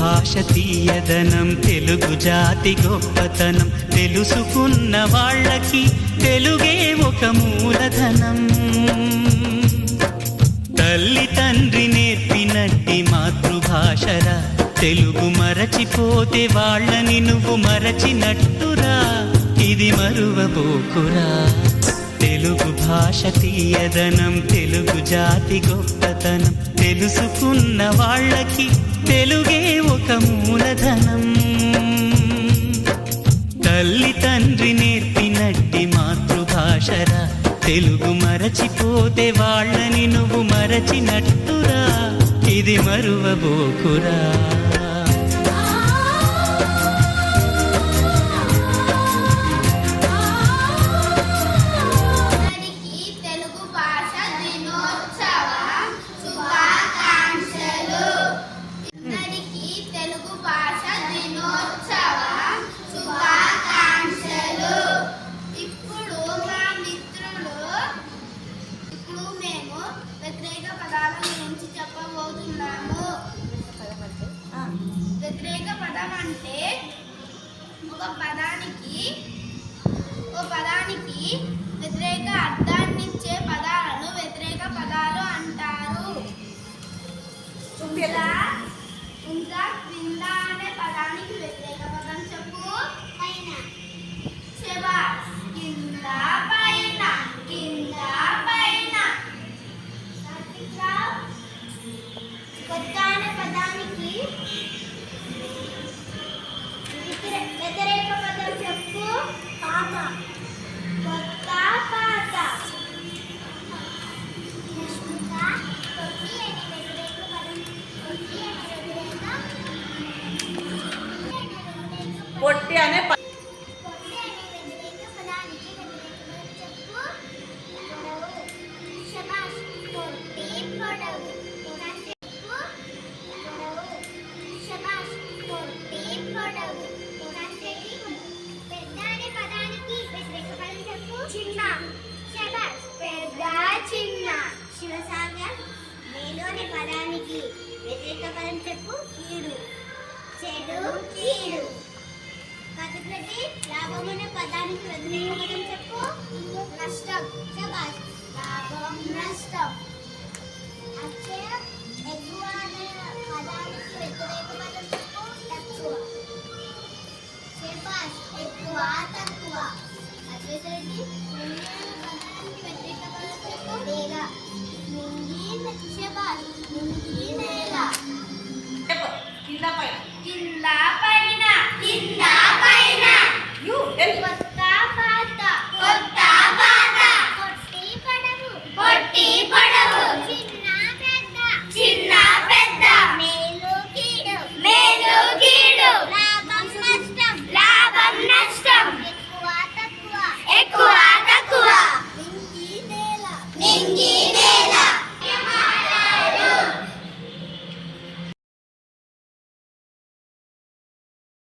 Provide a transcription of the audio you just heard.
భాష తీయదనం, తెలుగు జాతి గొప్పతనం, తెలుసుకున్న వాళ్ళకి తెలుగే ఒక మూలధనం. తల్లి తండ్రి నేర్పినట్టి మాతృభాషరా, తెలుగు మరచిపోతే వాళ్ళని నువ్వు మరచినట్టురా, ఇది మరువబోకురా. తెలుగు భాష తీయదనం, తెలుగు జాతి గొప్పతనం, తెలుసుకున్న వాళ్ళకి తెలుగే ఒక మూలధనం. తల్లి తండ్రి నేర్పినట్టి మాతృభాషరా, తెలుగు మరచిపోతే వాళ్ళని నువ్వు మరచినట్టురా, ఇది మరువబోకురా. వ్యతిరేక పదం అంటే ఒక పదానికి వ్యతిరేక అర్థాన్నిచ్చే పదాలను వ్యతిరేక పదాలు అంటారు. క్రింద అనే పదానికి వ్యతిరేక పదం చెప్పు. పైన. శబాష్. కింద పైన. కింద పైన. కొత్త అనే పదానికి వ్యతిరేక పదం చెప్పు. పాత. కొత్త పాత. పొట్టి అనే పదానికి వ్యతిరేక పదం చెప్పు. కీడు. చెడు. కీడు. కథకటి. లాభం అనే పదానికి వ్యతిరేక పదం చెప్పు. నష్టం. శబాష్. లాభం. నష్టం. అక్షయ. ఎక్కువ అనే పదానికి వ్యతిరేక పదం చెప్పు. తక్కువ. శబాష్. ఎక్కువ. తక్కువ. అక్షయటి. పదానికి వ్యతిరేక పదం చెప్పు. నేల. శబాష్. నేల. కింద పైన. కింద పైన. కింద పైన. కొత్త పాత. కొత్త పాత. పొట్టి పడవు. పొట్టి పడవు. చిన్న పెద్ద. చిన్న పెద్ద. మేలు కీడు. మేలు కీడు. లాభం నష్టం. లాభం నష్టం. ఎక్కువ తక్కువ. ఎక్కువ తక్కువ. నింగి నేల. నింగి